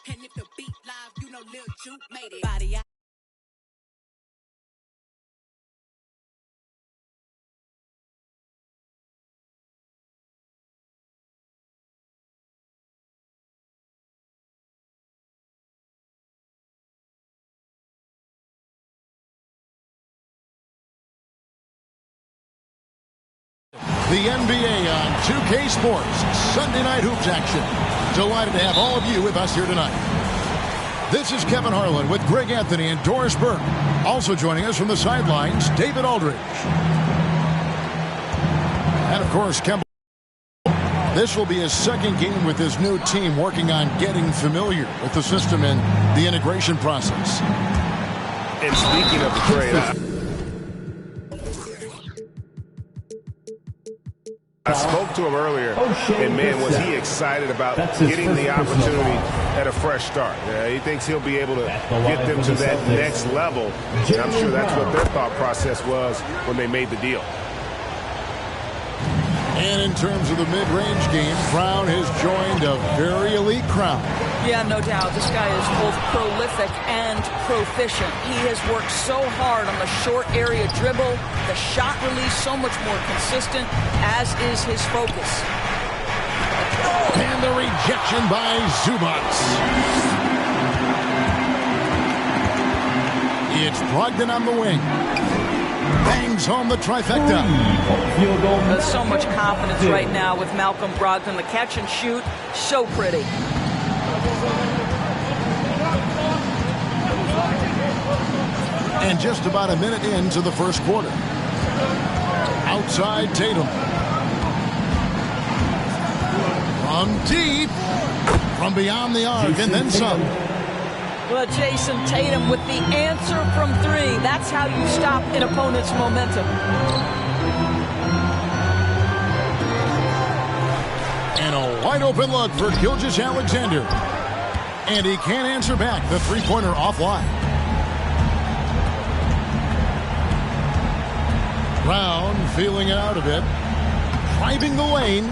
And if the beat live, you know Lil Juke made it. Body out. The NBA on 2K Sports, Sunday Night Hoops action. Delighted to have all of you with us here tonight. This is Kevin Harlan with Greg Anthony and Doris Burke. Also joining us from the sidelines, David Aldridge. And of course, Kemba. This will be his second game with his new team, working on getting familiar with the system and the integration process. And speaking of the trade, I spoke to him earlier, and man, was he excited about getting the opportunity at a fresh start. He thinks he'll be able to get them to that next level, and I'm sure that's what their thought process was when they made the deal. And in terms of the mid-range game, Brown has joined a very elite crowd. Yeah, no doubt. This guy is both prolific and proficient. He has worked so hard on the short area dribble, the shot release so much more consistent, as is his focus. And the rejection by Zubac. It's Brogdon on the wing. Bangs home the trifecta. There's so much confidence right now with Malcolm Brogdon. The catch and shoot, so pretty. And just about a minute into the first quarter. Outside Tatum. From deep. From beyond the arc and then some. Well, Jason Tatum with the answer from three. That's how you stop an opponent's momentum. And a wide open look for Gilgeous-Alexander. And he can't answer back. The three-pointer offline. Brown feeling it out a bit. Driving the lane.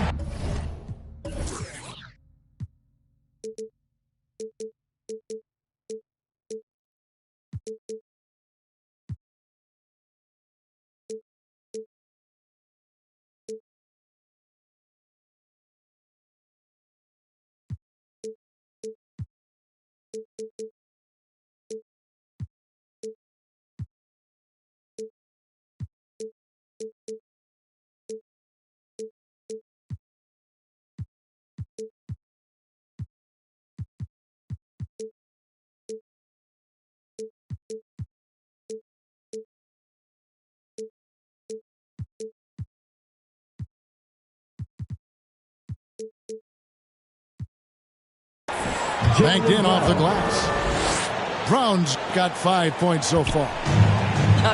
Banked in off the glass. Brown's got 5 points so far.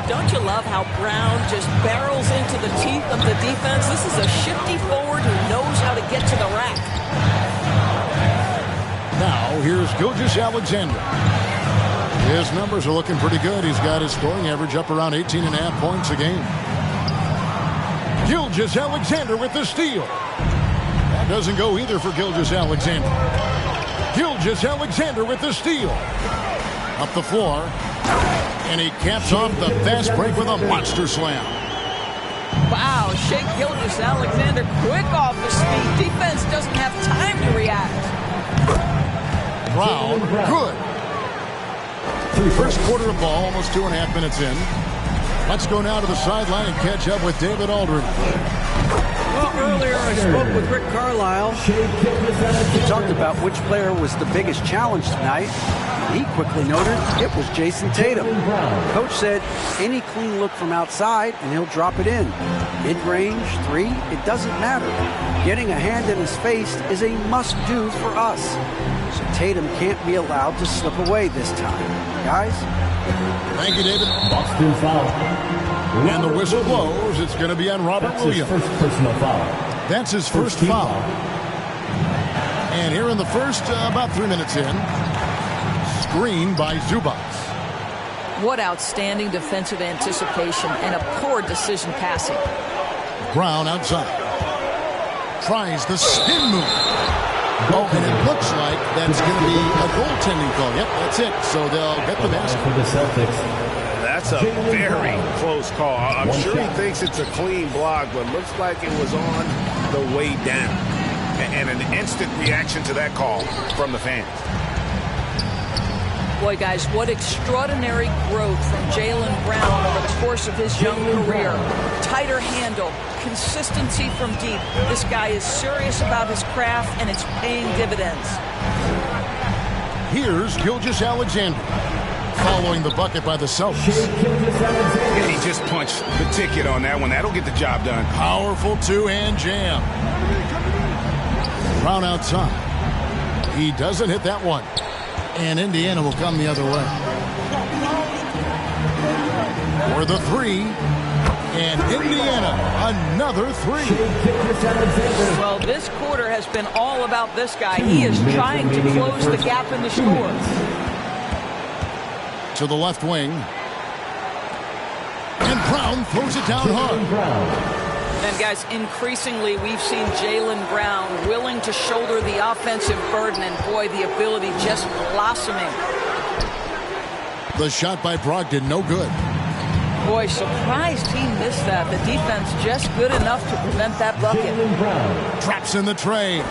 Don't you love how Brown just barrels into the teeth of the defense? This is a shifty forward who knows how to get to the rack. Now, here's Gilgeous-Alexander. His numbers are looking pretty good. He's got his scoring average up around 18.5 points a game. Gilgeous-Alexander with the steal. That doesn't go either for Gilgeous-Alexander. Gilgeous-Alexander with the steal. Up the floor. And he caps off the fast break with a monster slam. Wow, Shai Gilgeous-Alexander quick off his feet. Defense doesn't have time to react. Brown, good. First quarter of ball, almost 2.5 minutes in. Let's go now to the sideline and catch up with David Aldridge. Well, earlier I spoke with Rick Carlisle. He talked about which player was the biggest challenge tonight. He quickly noted it was Jason Tatum. Coach said any clean look from outside and he'll drop it in. Mid-range, three, it doesn't matter. Getting a hand in his face is a must-do for us. So Tatum can't be allowed to slip away this time. Guys? Thank you, David. Boston foul. And the whistle blows. It's going to be on Robert Williams. First personal foul. That's his first foul. And here in the first, about 3 minutes in, screen by Zubac. What outstanding defensive anticipation and a poor decision passing. Brown outside. Tries the spin move. Oh, and it looks like that's going to be a goaltending call. Yep, that's it. So they'll get the basket. For the Celtics. That's a very close call. I'm sure he thinks it's a clean block, but looks like it was on the way down. And an instant reaction to that call from the fans. Boy, guys, what extraordinary growth from Jaylen Brown over the course of his young career. Tighter handle, consistency from deep. This guy is serious about his craft, and it's paying dividends. Here's Gilgeous-Alexander following the bucket by the Celtics. And he just punched the ticket on that one. That'll get the job done. Powerful two-hand jam. Brown outside. He doesn't hit that one. And Indiana will come the other way. For the three. And Indiana, another three. Well, this quarter has been all about this guy. He is trying to close the gap in the score. To the left wing. And Brown throws it down hard. And, guys, increasingly we've seen Jaylen Brown willing to shoulder the offensive burden, and, boy, the ability just blossoming. The shot by Brogdon, no good. Boy, surprised he missed that. The defense just good enough to prevent that bucket. Traps in the tray.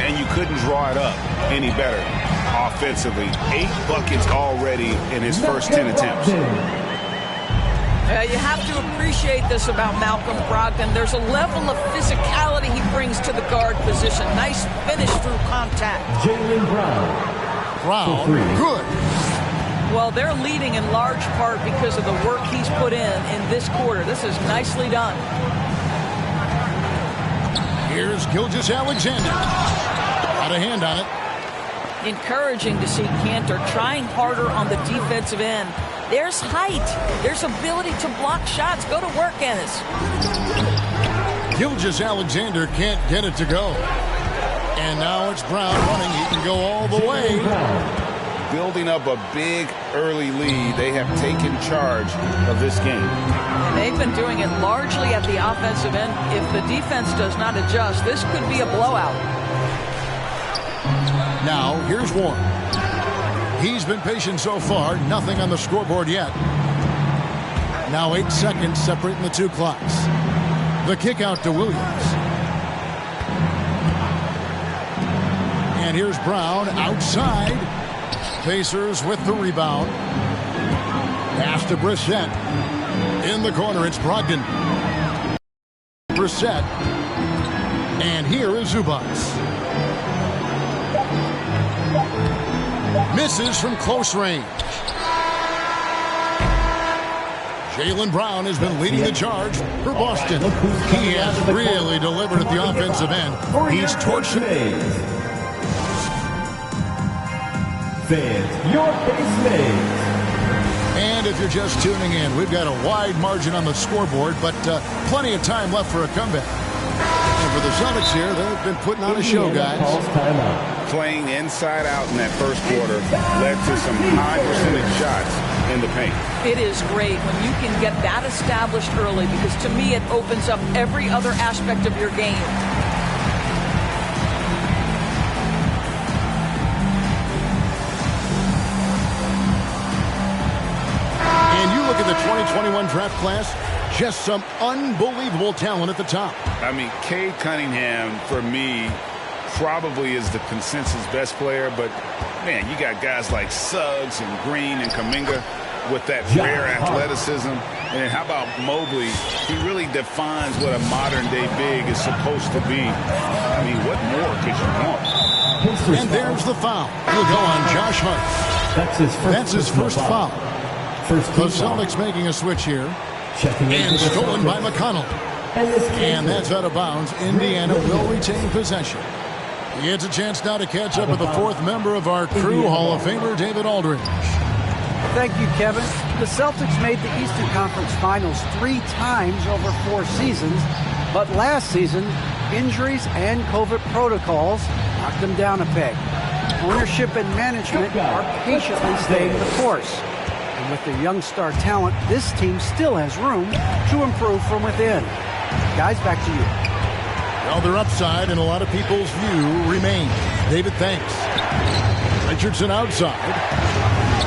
And you couldn't draw it up any better offensively. 8 buckets already in his first 10 attempts. You have to appreciate this about Malcolm Brogdon. There's a level of physicality he brings to the guard position. Nice finish through contact. Jaylen Brown. Brown, good. Well, they're leading in large part because of the work he's put in this quarter. This is nicely done. Here's Gilgeous-Alexander. Got a hand on it. Encouraging to see Kanter trying harder on the defensive end. There's height. There's ability to block shots. Go to work, Ennis. Gilgeous-Alexander can't get it to go. And now it's Brown running. He can go all the way. Building up a big early lead. They have taken charge of this game. And they've been doing it largely at the offensive end. If the defense does not adjust, this could be a blowout. Now, here's Warren. He's been patient so far. Nothing on the scoreboard yet. Now 8 seconds separating the two clocks. The kick out to Williams. And here's Brown outside. Pacers with the rebound. Pass to Brissett. In the corner, it's Brogdon. Brissett. And here is Zubac. Misses from close range. Jaylen Brown has been leading the charge for Boston. He has really delivered at the offensive end. He's torched it. Fans, your base made. And if you're just tuning in, we've got a wide margin on the scoreboard, but plenty of time left for a comeback. And for the Celtics here, they've been putting on a show, guys. Playing inside out in that first quarter led to some high percentage shots in the paint. It is great when you can get that established early, because to me it opens up every other aspect of your game. And you look at the 2021 draft class, just some unbelievable talent at the top. I mean, Cade Cunningham, for me, probably is the consensus best player, but man, you got guys like Suggs and Green and Kuminga with that rare athleticism. And then how about Mobley? He really defines what a modern-day big is supposed to be. I mean, what more could you want? And there's the foul. He'll go on Josh Hart. That's his first foul. The Celtics making a switch here. And stolen by McConnell. And that's out of bounds. Indiana will retain possession. He gets a chance now to catch up with the fourth member of our crew, Hall of Famer David Aldridge. Thank you, Kevin. The Celtics made the Eastern Conference Finals 3 times over 4 seasons, but last season, injuries and COVID protocols knocked them down a peg. Ownership and management are patiently staying the course. And with their young star talent, this team still has room to improve from within. Guys, back to you. Well, their upside in a lot of people's view remains. David thanks. Richardson outside.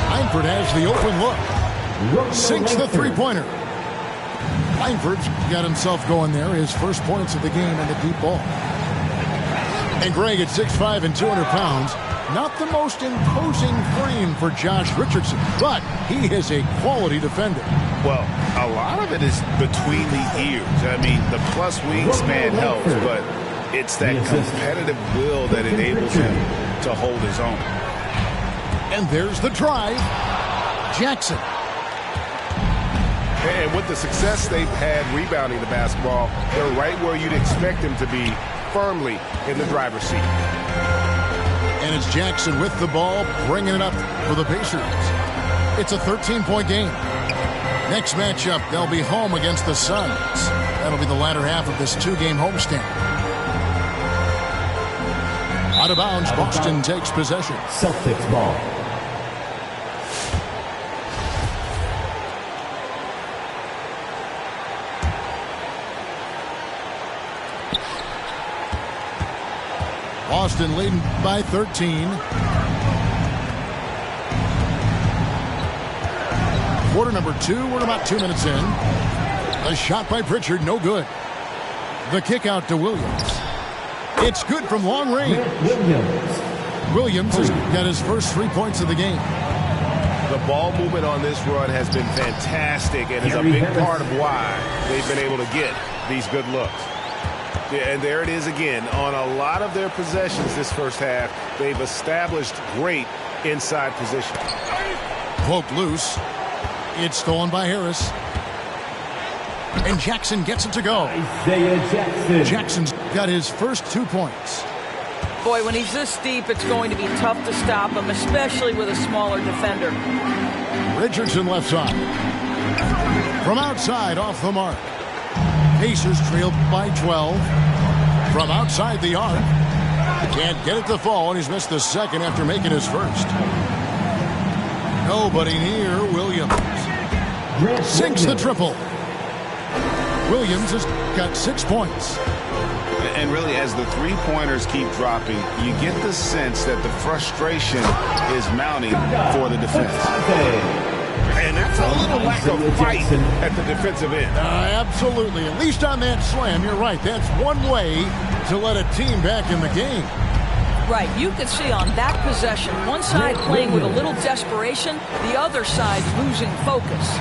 Langford has the open look. Sinks the three-pointer. Langford's got himself going there. His first points of the game in the deep ball. And Greg at 6'5" and 200 pounds. Not the most imposing frame for Josh Richardson, but he is a quality defender. Well, a lot of it is between the ears. I mean, the plus wingspan helps, but it's that competitive will that enables him to hold his own. And there's the drive. Jackson. And with the success they've had rebounding the basketball, they're right where you'd expect them to be, firmly in the driver's seat. And it's Jackson with the ball, bringing it up for the Pacers. It's a 13-point game. Next matchup, they'll be home against the Suns. That'll be the latter half of this two-game homestand. Out of bounds, Boston takes possession. Celtics ball. Boston leading by 13. Quarter number 2. We're about 2 minutes in. A shot by Pritchard, no good. The kick out to Williams. It's good from long range. Williams has got his first 3 points of the game. The ball movement on this run has been fantastic and is a big part of why they've been able to get these good looks. And there it is again. On a lot of their possessions this first half, they've established great inside position. Poked loose. It's stolen by Harris. And Jackson gets it to go. Isaiah Jackson. Jackson's got his first 2 points. Boy, when he's this deep, it's going to be tough to stop him, especially with a smaller defender. Richardson left side. From outside, off the mark. Pacers trailed by 12. From outside the arc. Can't get it to fall, and he's missed the second after making his first. Nobody near Williams. Sinks the triple. Williams has got 6 points. And really, as the three-pointers keep dropping, you get the sense that the frustration is mounting for the defense. And that's a little lack of fight at the defensive end. Absolutely. At least on that slam, you're right. That's one way to let a team back in the game. Right. You could see on that possession, one side playing with a little desperation, the other side losing focus.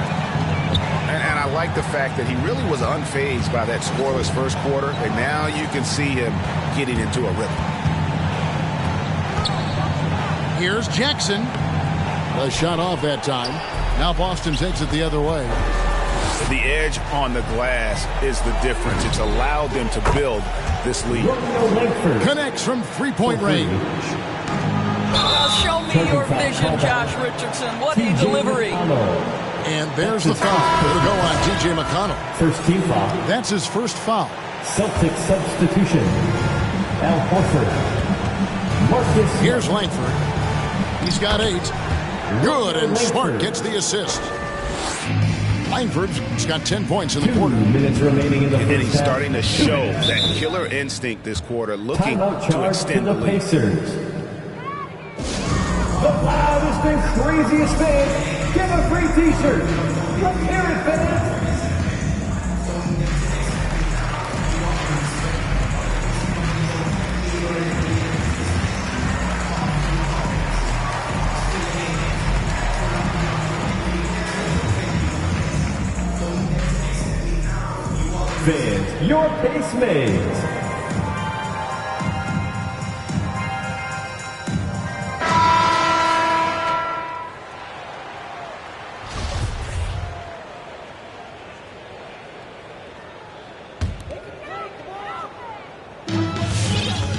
And I like the fact that he really was unfazed by that scoreless first quarter, and now you can see him getting into a rhythm. Here's Jackson. A shot off that time. Now Boston takes it the other way. The edge on the glass is the difference. It's allowed them to build this lead. Connects from three-point range. Well, show me your vision, Josh Richardson. What a delivery. And there's the foul. It'll go on T.J. McConnell. First team foul. That's his first foul. Celtic substitution. Al Horford. Marcus. Here's Langford. He's got 8. Good, and Smart gets the assist. Langford's got 10 points in the quarter. 2 minutes remaining in the first And he's half. starting to show that killer instinct this quarter, looking Timeout to charge extend to the the lead. Pacers. The loudest and craziest fans get a free t-shirt. Let's hear it, fans. Fans, your base mates.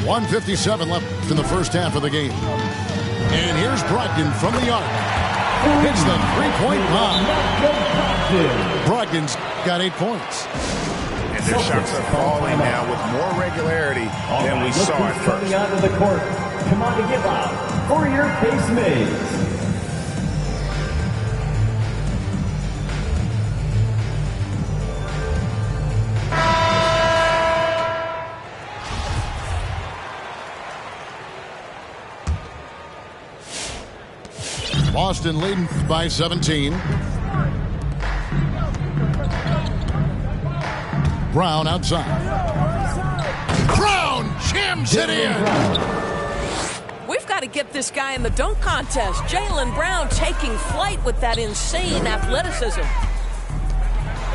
.157 left in the first half of the game. And here's Brogdon from the arc. Hits the three-point bomb. Brogdon's got 8 points. And their shots are falling now with more regularity than we saw at first. Coming onto the court. Come on to give out for your base mates. Boston leading by 17. Brown outside. Brown jams it in. We've got to get this guy in the dunk contest. Jaylen Brown taking flight with that insane athleticism.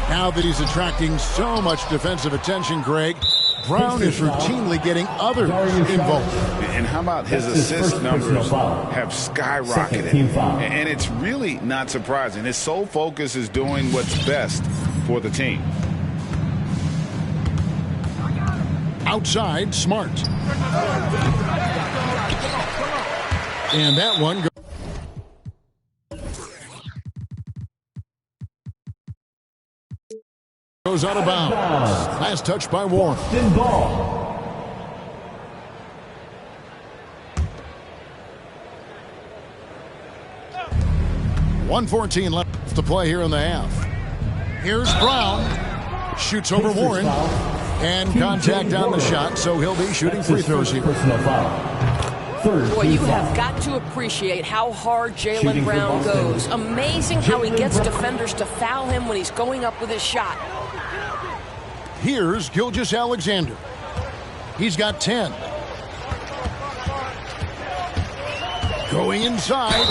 Now that he's attracting so much defensive attention, Greg, Brown is routinely getting others involved. And how about his assist numbers have skyrocketed? And it's really not surprising. His sole focus is doing what's best for the team. Outside, Smart. And that one goes out of bounds. Last touch by Warren. 1:14 left to play here in the half. Here's Brown. Shoots over Warren. And contact on the shot, so he'll be shooting free throws here. Boy, you have got to appreciate how hard Jaylen Brown goes. Amazing how he gets defenders to foul him when he's going up with his shot. Here's Gilgeous-Alexander. He's got 10. Going inside.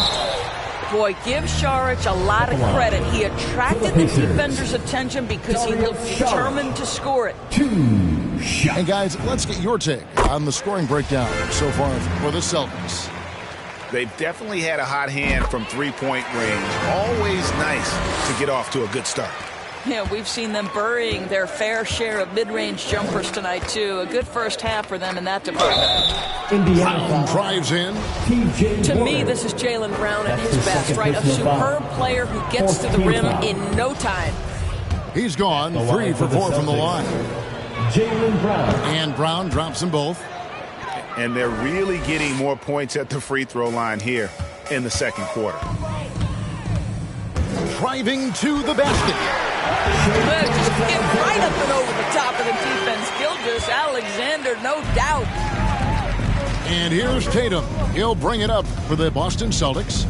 Boy, give Saric a lot of credit. He attracted the defender's attention because he looked determined to score it. And guys, let's get your take on the scoring breakdown so far for the Celtics. They've definitely had a hot hand from three-point range. Always nice to get off to a good start. Yeah, we've seen them burying their fair share of mid-range jumpers tonight, too. A good first half for them in that department. Brown drives in. To me, this is Jaylen Brown at his best, right? A superb player who gets to the rim in no time. He's gone 3 for 4 from the line. Jaylen Brown. And Brown drops them both. And they're really getting more points at the free throw line here in the second quarter. Driving to the basket. Just get right up and over the top of the defense. Gilgeous-Alexander, no doubt. And here's Tatum. He'll bring it up for the Boston Celtics.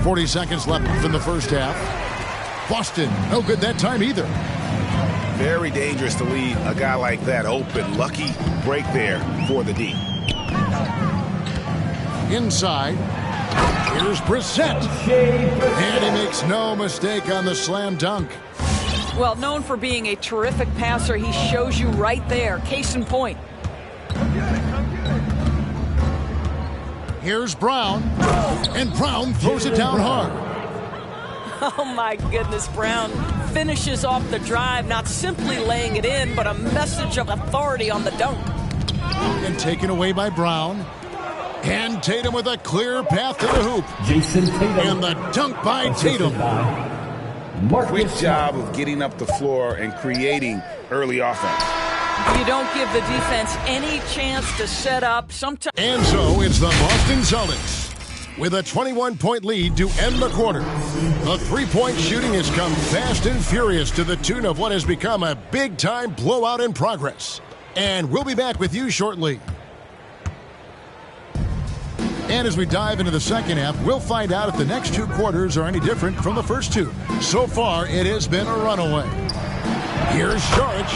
40 seconds left in the first half. Boston, no good that time either. Very dangerous to leave a guy like that open. Lucky break there for the D. Inside. Here's Brissett. And he makes no mistake on the slam dunk. Well, known for being a terrific passer, he shows you right there. Case in point. Here's Brown. And Brown throws it down hard. Oh, my goodness. Brown finishes off the drive, not simply laying it in, but a message of authority on the dunk. And taken away by Brown. And Tatum with a clear path to the hoop. Jason Tatum. And the dunk by Tatum. Great job of getting up the floor and creating early offense. You don't give the defense any chance to set up. And so it's the Boston Celtics with a 21-point lead to end the quarter. The three-point shooting has come fast and furious to the tune of what has become a big-time blowout in progress. And we'll be back with you shortly. And as we dive into the second half, we'll find out if the next two quarters are any different from the first two. So far, it has been a runaway. Here's Saric.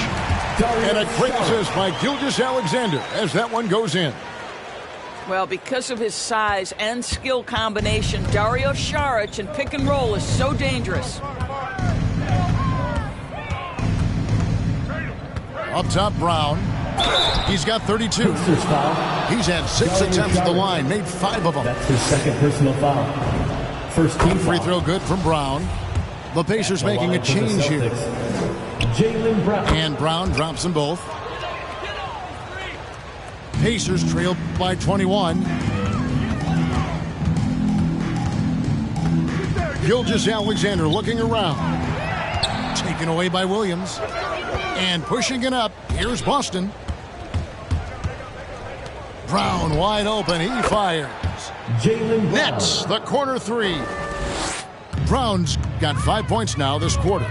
And a quick assist by Gilgeous-Alexander as that one goes in. Well, because of his size and skill combination, Dario Saric in pick and roll is so dangerous. Up top, Brown. He's got 32. He's had 6 attempts at the line, made 5 of them. That's his second personal foul. First team Free foul. throw good from Brown. The Pacers making a change here. Jaylen Brown. And Brown drops them both. Pacers trail by 21. Gilgeous-Alexander looking around. Taken away by Williams. And pushing it up, here's Boston. Brown wide open, he fires. Jaylen Brown. Nets, the corner three. Brown's got 5 points now this quarter.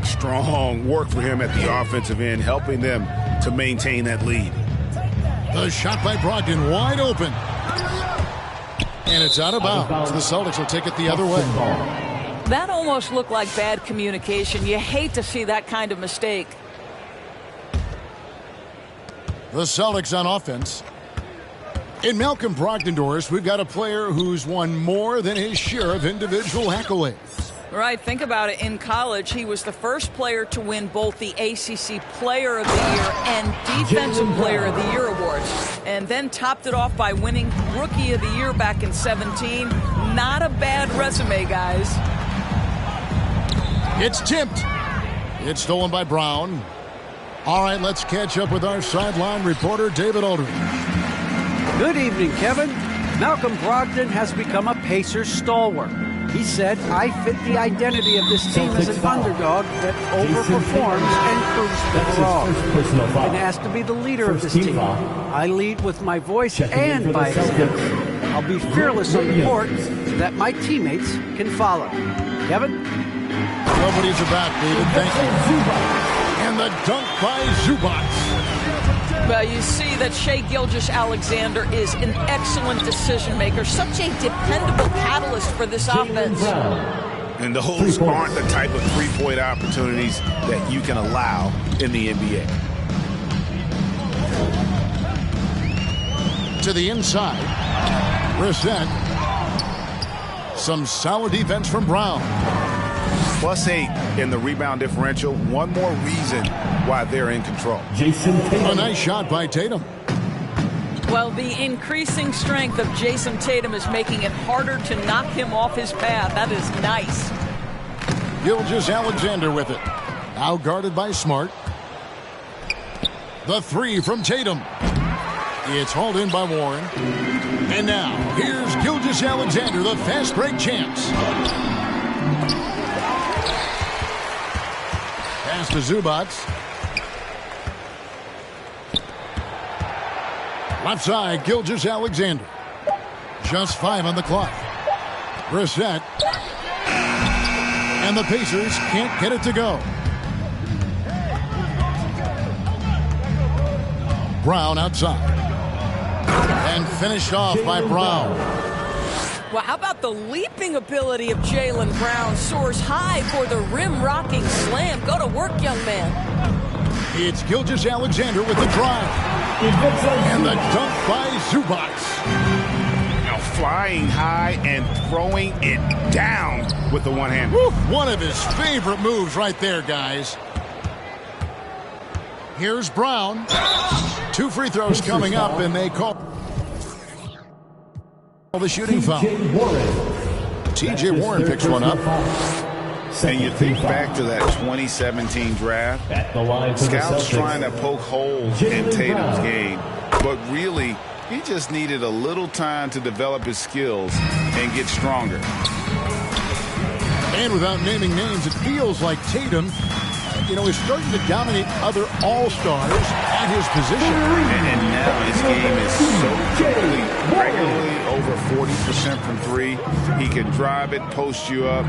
Strong work for him at the offensive end, helping them to maintain that lead. The shot by Brogdon wide open. And it's out of bounds. The Celtics will take it the other way. That almost looked like bad communication. You hate to see that kind of mistake. The Celtics on offense. In Malcolm Brogdon, Doris, we've got a player who's won more than his share of individual accolades. Right, think about it. In college, he was the first player to win both the ACC Player of the Year and Defensive Player of the Year awards, and then topped it off by winning Rookie of the Year back in 17. Not a bad resume, guys. It's tipped. It's stolen by Brown. All right, let's catch up with our sideline reporter, David Aldridge. Good evening, Kevin. Malcolm Brogdon has become a Pacers stalwart. He said, I fit the identity of this team as an underdog that overperforms and proves people wrong. I've been asked to be the leader of this team. I lead with my voice and by example. I'll be fearless on the court so that my teammates can follow. Kevin? Love what he's about, David. Thank you. And the dunk by Zubac. Well, you see that Shai Gilgeous-Alexander is an excellent decision maker, such a dependable catalyst for this offense. And those aren't the type of three-point opportunities that you can allow in the NBA. To the inside. Brissett. Some solid defense from Brown. +8 in the rebound differential. One more reason why they're in control. Jason Tatum. A nice shot by Tatum. Well, the increasing strength of Jason Tatum is making it harder to knock him off his path. That is nice. Gilgeous-Alexander with it. Now guarded by Smart. The three from Tatum. It's hauled in by Warren. And now, here's Gilgeous-Alexander, the fast break champs. Pass to Zubac. Left side, Gilgeous-Alexander. Just 5 on the clock. Brissett. And the Pacers can't get it to go. Brown outside. And finished off by Brown. Well, how about the leaping ability of Jaylen Brown? Soars high for the rim-rocking slam. Go to work, young man. It's Gilgeous-Alexander with the drive. And the dunk by Zubac. Now flying high and throwing it down with the one hand. One of his favorite moves right there, guys. Here's Brown. 2 free throws coming up, and they call the shooting foul. T.J. Warren picks one up. And you think back to that 2017 draft, scouts trying to poke holes in Tatum's game, but really, he just needed a little time to develop his skills and get stronger. And without naming names, it feels like Tatum, is starting to dominate other all-stars at his position. And now his game is so complete, regularly over 40% from 3. He can drive it, post you up.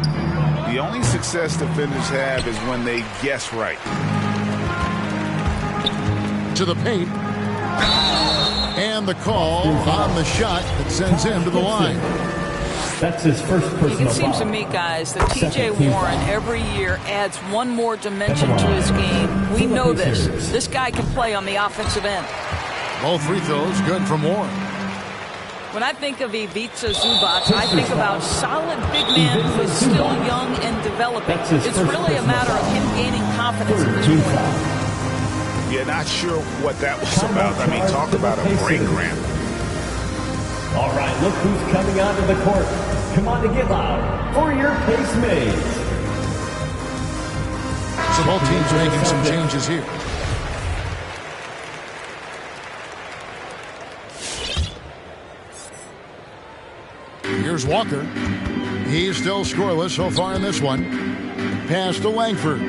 The only success defenders have is when they guess right. To the paint. And the call on the shot that sends him to the line. That's his first personal It seems to me, guys, that T.J. Warren every year adds one more dimension to his game. We know this. This guy can play on the offensive end. Both free throws good from Warren. When I think of Ivica Zubac, I think about solid big man who is still young and developing. It's really a matter of him gaining confidence at this point. Yeah, not sure what that was about. I mean, talk about a brain cramp. All right, look who's coming onto the court. Come on to get loud for your Pacemates. So both teams making some changes here. Here's Walker. He's still scoreless so far in this one. Pass to Langford.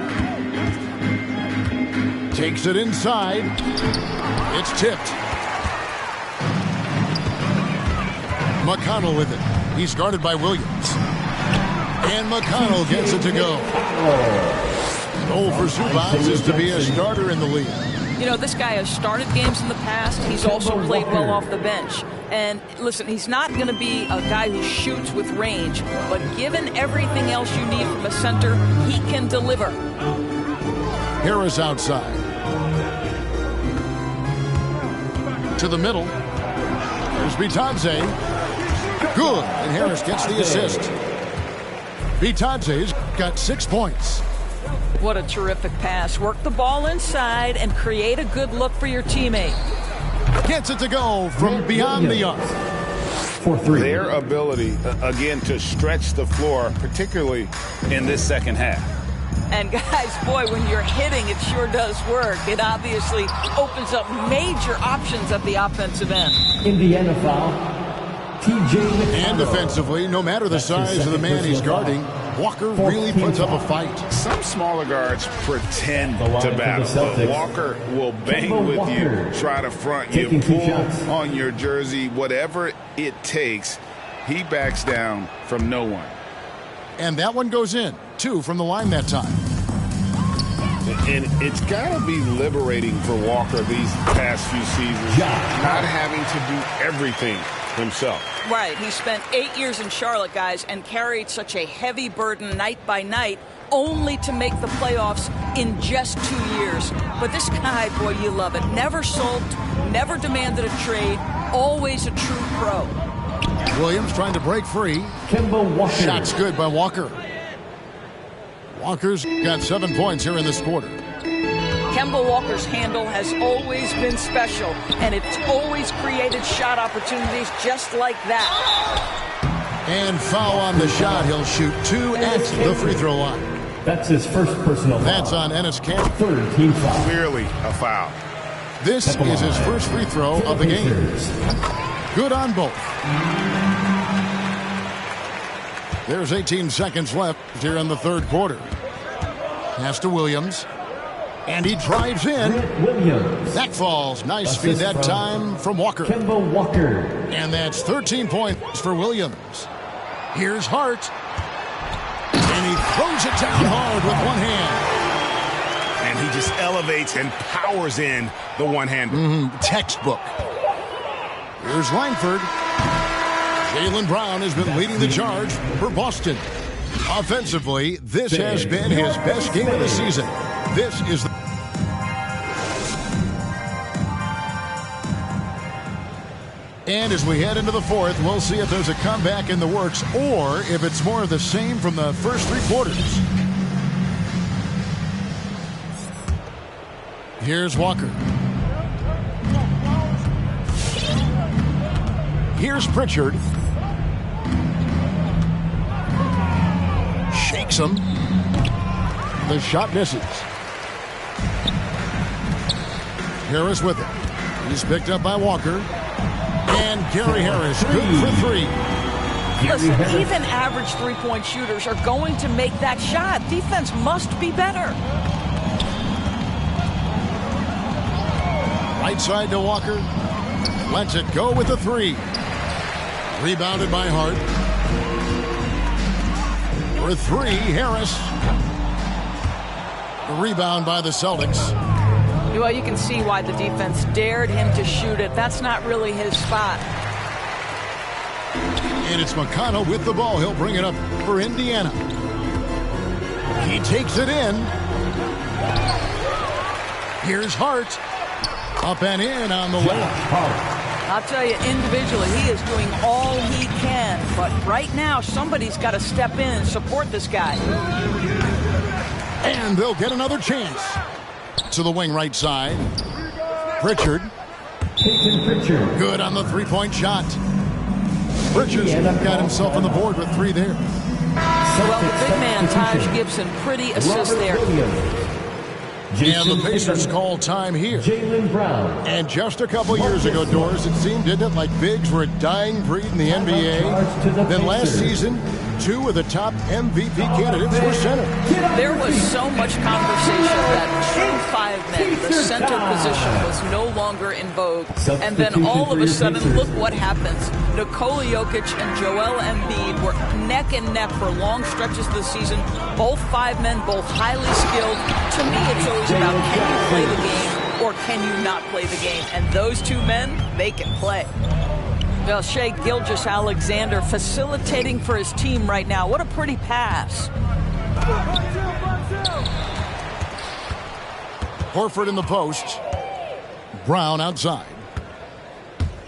Takes it inside. It's tipped. McConnell with it. He's guarded by Williams. And McConnell gets it to go. Goal for Zubac is to be a starter in the league. You know, this guy has started games in the past. He's also played well off the bench. And listen, he's not going to be a guy who shoots with range, but given everything else you need from a center, he can deliver. Harris outside. To the middle. There's Bitadze. Good. And Harris gets the assist. Bitadze's got 6 points. What a terrific pass. Work the ball inside and create a good look for your teammate. Gets it to go from beyond the arc. For 3. Their ability, again, to stretch the floor, particularly in this second half. And guys, boy, when you're hitting, it sure does work. It obviously opens up major options at the offensive end. Indiana foul. TJ McConnell. And defensively, no matter the size of the man he's guarding, Walker really puts up a fight. Some smaller guards pretend to battle, but Walker will bang with you, try to front you, pull on your jersey, whatever it takes. He backs down from no one. And that one goes in. 2 from the line that time. And it's got to be liberating for Walker these past few seasons, not having to do everything himself. Right. He spent 8 years in Charlotte, guys, and carried such a heavy burden night by night, only to make the playoffs in just 2 years. But this guy, boy, you love it. Never sulked, never demanded a trade, always a true pro. Williams trying to break free. Kemba Walker. Shot's good by Walker. Walker's got 7 points here in this quarter. Kemba Walker's handle has always been special, and it's always created shot opportunities just like that. And foul on the shot. He'll shoot 2 at the free throw line. That's his first personal foul. That's on Enes Kanter. 3rd team foul. Clearly a foul. This is his first free throw of the game. Good on both. There's 18 seconds left here in the third quarter. Pass to Williams. And he drives in. Williams. That falls. Nice feed that time from Walker. Kemba Walker. And that's 13 points for Williams. Here's Hart. And he throws it down hard with one hand. And he just elevates and powers in the one-hander. Textbook. Here's Langford. Jaylen Brown has been leading the charge for Boston. Offensively, this has been his best game of the season. This is And as we head into the fourth, we'll see if there's a comeback in the works or if it's more of the same from the first 3 quarters. Here's Walker. Here's Pritchard. Shakes him. The shot misses. Harris with it. He's picked up by Walker. And Gary Harris, good for 3. Listen, even average three-point shooters are going to make that shot. Defense must be better. Right side to Walker. Lets it go with the 3. Rebounded by Hart. For 3, Harris. The rebound by the Celtics. Well, you can see why the defense dared him to shoot it. That's not really his spot. And it's McConnell with the ball. He'll bring it up for Indiana. He takes it in. Here's Hart. Up and in on the layup. I'll tell you, individually, he is doing all he can. But right now, somebody's got to step in and support this guy. And they'll get another chance. To the wing right side. Pritchard. Good on the 3-point shot. Pritchard's got himself on the board with 3 there. Well, the big man, Taj Gibson, pretty assist there. And the Pacers call time here. Jaylen Brown. And just a couple years ago, Doris, it seemed, didn't it, like bigs were a dying breed in the NBA. Then last season, 2 of the top MVP candidates were center. There was so much conversation that true 5 men, the center position, was no longer in vogue. And then all of a sudden, look what happens. Nikola Jokic and Joel Embiid were neck and neck for long stretches of the season. Both 5 men, both highly skilled. To me, it's always about can you play the game or can you not play the game? And those two men, they can play. Well, Shai Gilgeous-Alexander facilitating for his team right now. What a pretty pass. Horford in the post. Brown outside.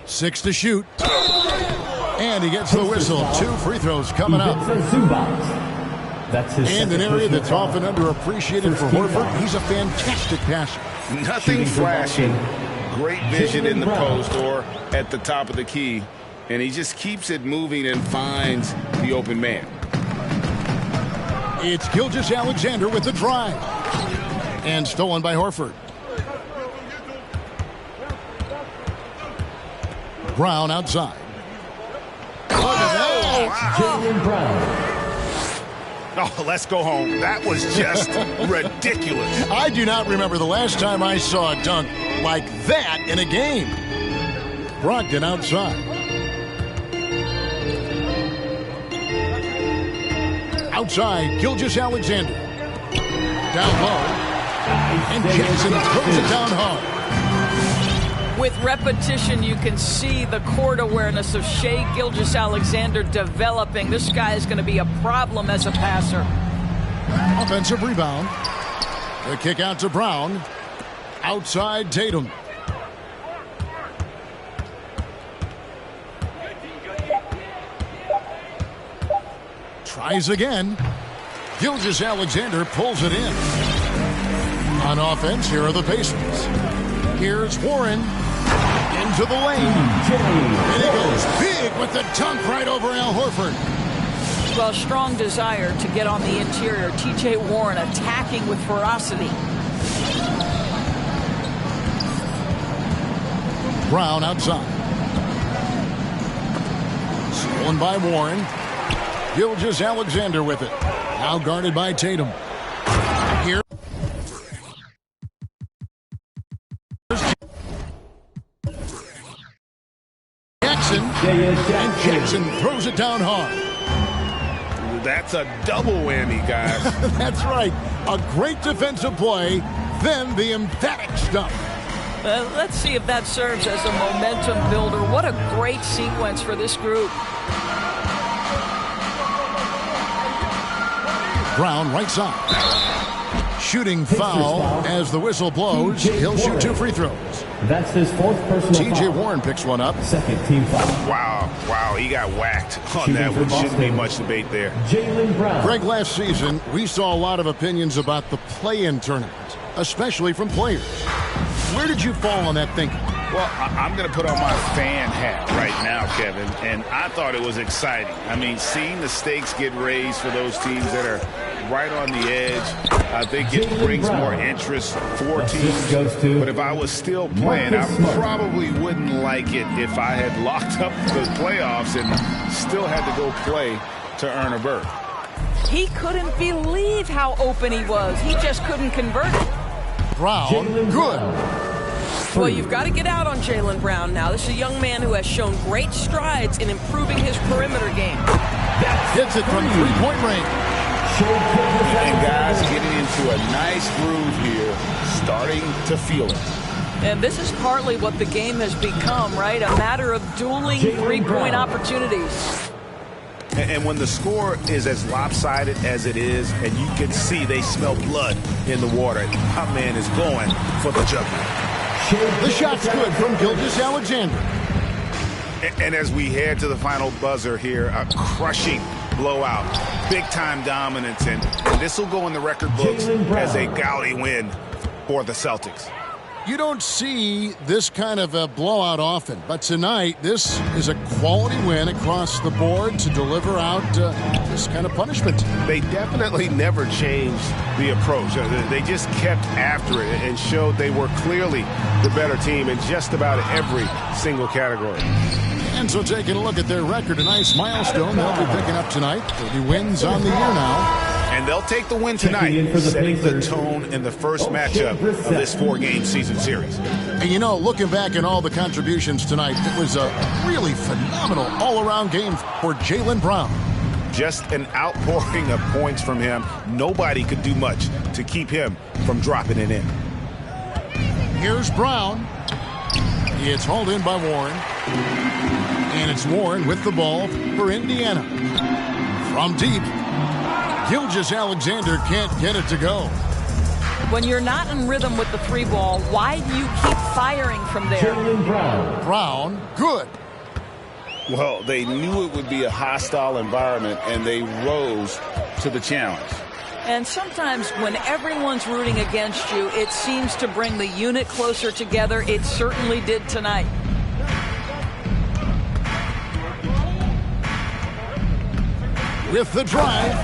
6 to shoot. And he gets the whistle. 2 free throws coming up. And an area that's often underappreciated for Horford. He's a fantastic passer. Nothing flashy. Great vision in the post or at the top of the key. And he just keeps it moving and finds the open man. It's Gilgeous-Alexander with the drive. And stolen by Horford. Brown outside. Look at that! Jaylen Brown. Oh, let's go home. That was just ridiculous. I do not remember the last time I saw a dunk like that in a game. Brogdon outside. Outside, Gilgeous-Alexander. Down low. And Jackson throws it down hard. With repetition, you can see the court awareness of Shai Gilgeous-Alexander developing. This guy is going to be a problem as a passer. Offensive rebound. The kick out to Brown. Outside Tatum. Tries again. Gilgeous-Alexander pulls it in. On offense, here are the Pacers. Here's Warren. Into the lane. And he goes big with the dunk right over Al Horford. Well, strong desire to get on the interior. T.J. Warren attacking with ferocity. Brown outside. Stolen by Warren. Gilgeous-Alexander with it. Now guarded by Tatum. Here. And Jackson throws it down hard. That's a double whammy, guys. That's right. A great defensive play, then the emphatic stuff. Let's see if that serves as a momentum builder. What a great sequence for this group. Brown right side. Shooting foul as the whistle blows. He'll shoot 2 free throws. That's his 4th personal T.J. foul. Warren picks one up. 2nd team foul. Wow, he got whacked on that one. Shouldn't be much debate there. Jaylen Brown. Greg, last season, we saw a lot of opinions about the play-in tournament, especially from players. Where did you fall on that thinking? Well, I'm going to put on my fan hat right now, Kevin, and I thought it was exciting. I mean, seeing the stakes get raised for those teams that are right on the edge, I think it brings more interest for teams. But if I was still playing, I probably wouldn't like it if I had locked up the playoffs and still had to go play to earn a berth. He couldn't believe how open he was. He just couldn't convert it. Brown, good. Well, you've got to get out on Jaylen Brown now. This is a young man who has shown great strides in improving his perimeter game. Hits it from 3-point range. And guys getting into a nice groove here, starting to feel it. And this is partly what the game has become, right? A matter of dueling 3-point opportunities. And when the score is as lopsided as it is, and you can see they smell blood in the water, my man is going for the jugular. The shot's good from Gilgeous-Alexander. And as we head to the final buzzer here, a crushing blowout, big-time dominance, and this will go in the record books as a gaudy win for the Celtics. You don't see this kind of a blowout often, but tonight this is a quality win across the board to deliver out this kind of punishment. They definitely never changed the approach. They just kept after it and showed they were clearly the better team in just about every single category. And so taking a look at their record, a nice milestone they'll be picking up tonight. 30 wins on the year now. And they'll take the win tonight, setting the tone in the first matchup of this 4-game season series. And you know, looking back at all the contributions tonight, it was a really phenomenal all-around game for Jaylen Brown. Just an outpouring of points from him. Nobody could do much to keep him from dropping it in. Here's Brown. It's hauled in by Warren. And it's Warren with the ball for Indiana. From deep, Gilgeous-Alexander can't get it to go. When you're not in rhythm with the three ball, why do you keep firing from there? Brown, good. Well, they knew it would be a hostile environment, and they rose to the challenge. And sometimes when everyone's rooting against you, it seems to bring the unit closer together. It certainly did tonight. With the drive,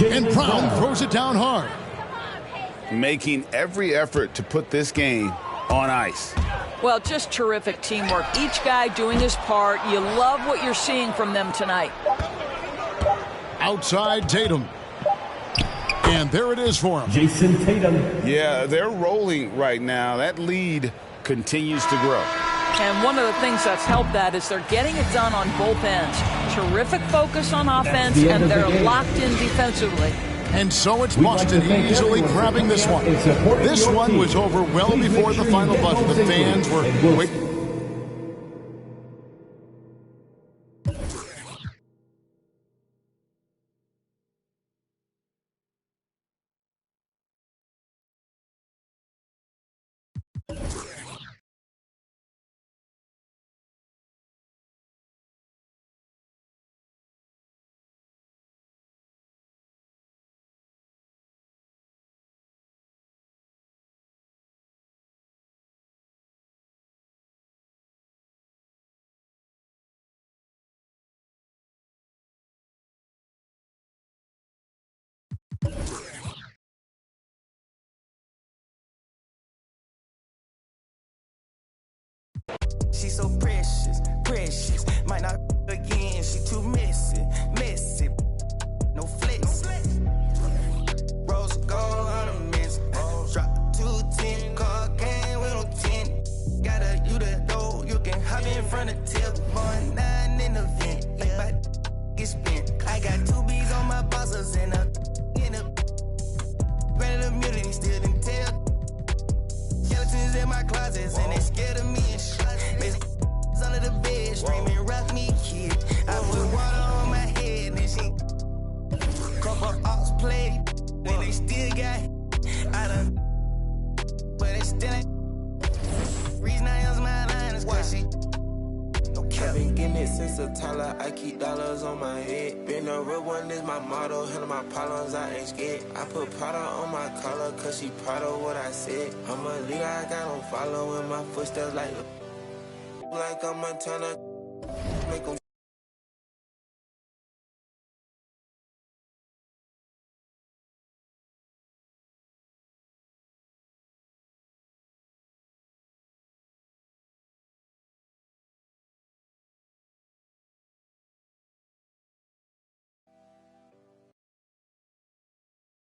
and Brown throws it down hard. Making every effort to put this game on ice. Well, just terrific teamwork. Each guy doing his part. You love what you're seeing from them tonight. Outside Tatum. And there it is for him. Jason Tatum. Yeah, they're rolling right now. That lead continues to grow. And one of the things that's helped that is they're getting it done on both ends. Terrific focus on offense, and they're locked in defensively. And so it's Boston easily grabbing this one. This one was over well before the final buzzer. The fans were quick. She's so precious, precious. Might not again, she too messy, messy. No flex. Rose gold ornaments. Drop 210, car game with no 10. Got a you the door, you can hop in front of tip. Boy, 9 in the vent. Like my get spent. I got 2 B's on my bosses and a granted immunity still didn't tell. Skeletons in my closets and they scared of me and shit. Under the bed, screaming, rock me, kid. I put water on my head and she couple ops played, and they still got I done, but they still ain't. Reason I use my line is why she I've been getting it since a toddler. I keep dollars on my head. Been a real one is my motto. Handle my problems, I ain't scared. I put Prada on my collar, cause she proud of what I said. I'm a leader, I got on following my footsteps like I'm a ton of make 'em